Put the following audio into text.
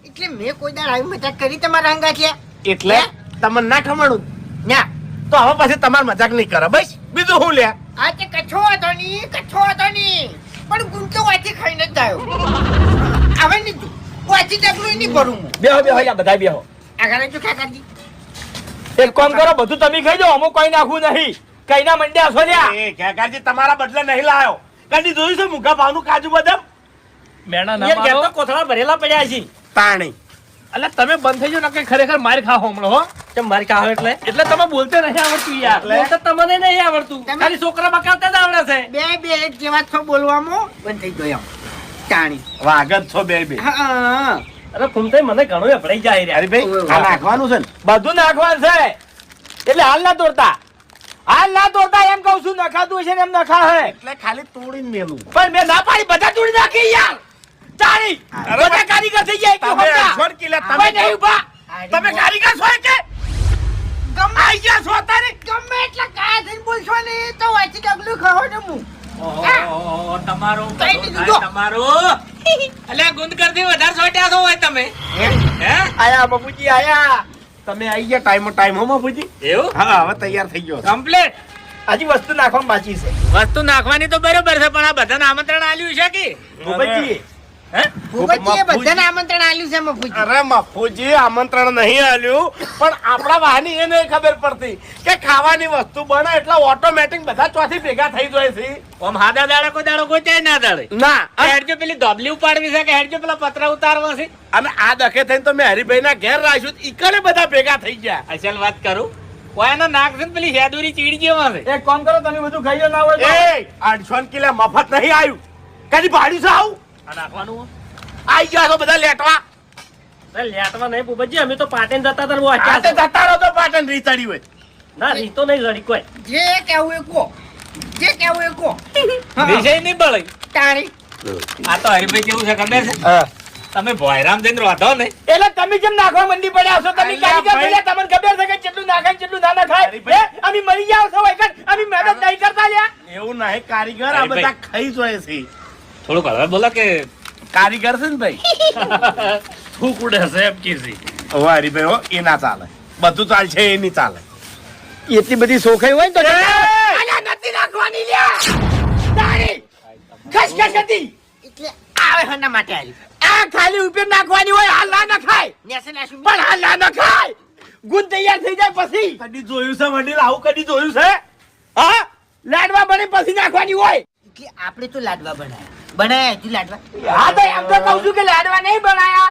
એટલે મેં કોઈ દાડ આવી મજાક કરી તમારા હંગા છે એટલે તમને ના ખમણું ના તો હવે પછી તમારે મજાક નહીં કરે બસ બીજું હું લે આ તે કચ્છો હતો ની પણ ગુંતો વાંચી ખાઈને જ આવ્યો આવે નહીં તું વાંચી ડગલું નહીં ભરું હું બેહો લ્યા બધા બેહો. આગળ જો કાકાજી એક કામ કરો, બધું તમે ખાઈ જાઓ, અમુક કોઈ નાખવું નહીં. કઈ ના મંડ્યા છો લ્યા. એ કાકાજી તમારા બદલે નહીં લાયો કદી જોયું છે મુગા ભાવનું કાજુ બદામ મેણા ના યાર, ઘેર મારો તો કોથળા ભરેલા પડ્યા છે. પાણી એટલે તમે બંધ થઈ જાઓ નકે ખરેખર માર ખાઓ હમણાં હો કેમ મારી કાહો એટલે એટલે તમે બોલતે નહીં આવડતું યાર એટલે? બોલતા તમને નહીં આવડતું, તમે- ખાલી છોકરા બકાવતા જ આવડે છે. બે એક જેવા છો બોલવામાં બંધ થઈ ગયો તાણી વાગત છો બે હા અરે ફૂમતાઈ મને ઘણું અભડાઈ જાય રે. અરે ભાઈ આ નાખવાનું છે ને બધું નાખવાનું છે એટલે હાલ ના તોડતા એમ કહું છું. નખાતું હશે ને એમ નખા હે. એટલે ખાલી તોડીને મેલું પણ મેં ના પાડી, બધા તોડી નાખી યાર. તારી અરે બધા કારીગર થઈ જાય કે તમે હોતા. અડસોડ કિલ્લા તમે નહીં ઊભા. તમે કારીગર છો કે ગમે આઈ ગયા છો તારે ગમે એટલે કાયા થઈને બોલશો ને તો વાંચી ડગલું ખાઓ ને હું ઓહો તમારું કઈ દીધું જો. તમારું અલ્યા ગુંદ કરતી વધારે છોટ્યા છો હોય તમે હે આયા બાપુજી આયા તમે આઈ ગયા ટાઈમ હો બાપુજી એવું હા હવે તૈયાર થઈ ગયો કમ્પ્લીટ હજી વસ્તુ નાખવામાં બાકી છે. વસ્તુ નાખવાની તો બરોબર છે પણ આ બધાને આમંત્રણ આલ્યું છે કે ભૂપતજી, હે ભૂપતજીએ બધાને આમંત્રણ આલ્યું છે મફુજી અરે મફુજી આમંત્રણ નહીં આલ્યું પણ આપણા વાહની એ નહીં ખબર પડતી કે ખાવાની વસ્તુ બને એટલે ઓટોમેટિક બધા ચોથી ભેગા થઈ જાય છે ઓમ હાદા દાડા કોઈ દાડો ગોચાય ના દાડે ના હેડજો પેલી ધોબલી ઉપાડવી છે કે હેડજો પેલા પતરા ઉતારવા છે અને આ દખે થઈને તો મેં હરિભાઈ ના ઘેર રાખ્યું ઈકને બધા ભેગા થઈ ગયા અસલ વાત કરું કોઈનો નાક છે ને પેલી હેદુરી ચીડી જેવા છે એક કામ કરો, તમે બધું ખાઈ લો, ના હોય તો. એ 800 કિલો મફત નહીં આવ્યું કદી ભાડ્યું છે આવું આ નાખવાનું આઈ ગયા છો બધા લેટવા અરે લેટવા નહીં ભૂપતજી, અમે તો પાટણ જતા હતા, બહુ આ આચ્યા તે છે. જતા રહો તો પાટણ રીતડી હોય ના રીતો નહીં લડી કોઈ. જે કેવું એ કો વિષય નહીં બળે તાણી આ તો હરિભાઈ કેવું છે ખબર છે તમે ભોયરામ જઈને રોધો ને એટલે તમે કેમ નાખવા મંડી પડ્યા છો? તમે અલ્યા કારીગર ભાઈ. છો, તમને ખબર છે કે કેટલું નાખાય ને કેટલું ના નખાય? અરે ભાઈ. હે? અમે મરી જાવ છો વૈકણ, અમે મહેનત નહીં કરતા લ્યા. એવું નહીં કારીગર આ હરિભાઈ. બધા ખાઈ જોઈએ છે થોડુંક હવે બોલો કે કારીગર છે ને ભાઈ ફૂક ઉડે છે એમ કીધી હવે હરિભાઈ હો એ ના ચાલે બધું ચાલશે એ નહીં ચાલે એટલી બધી સોખાઈ હોય ને તો અલ્યા નથી નાખવાની લ્યા તાણી ખસખસ હતી. એટલે આવે હના માટે આલ્યું આ ખાલી ઉપર નાખવાની હોય, હાલ ના નખાય. નેસે નાશું પણ હાલ ના નખાય. ગુણ તૈયાર થઈ જાય પછી કદી જોયું છે વડીલ આવું કદી જોયું છે હા લાડવા બને પછી નાખવાની હોય. એટલે આપણે તો લાડવા બનાયા તું લાડવા હા તો એમ તો કહું છું કે લાડવા નહીં બનાયા.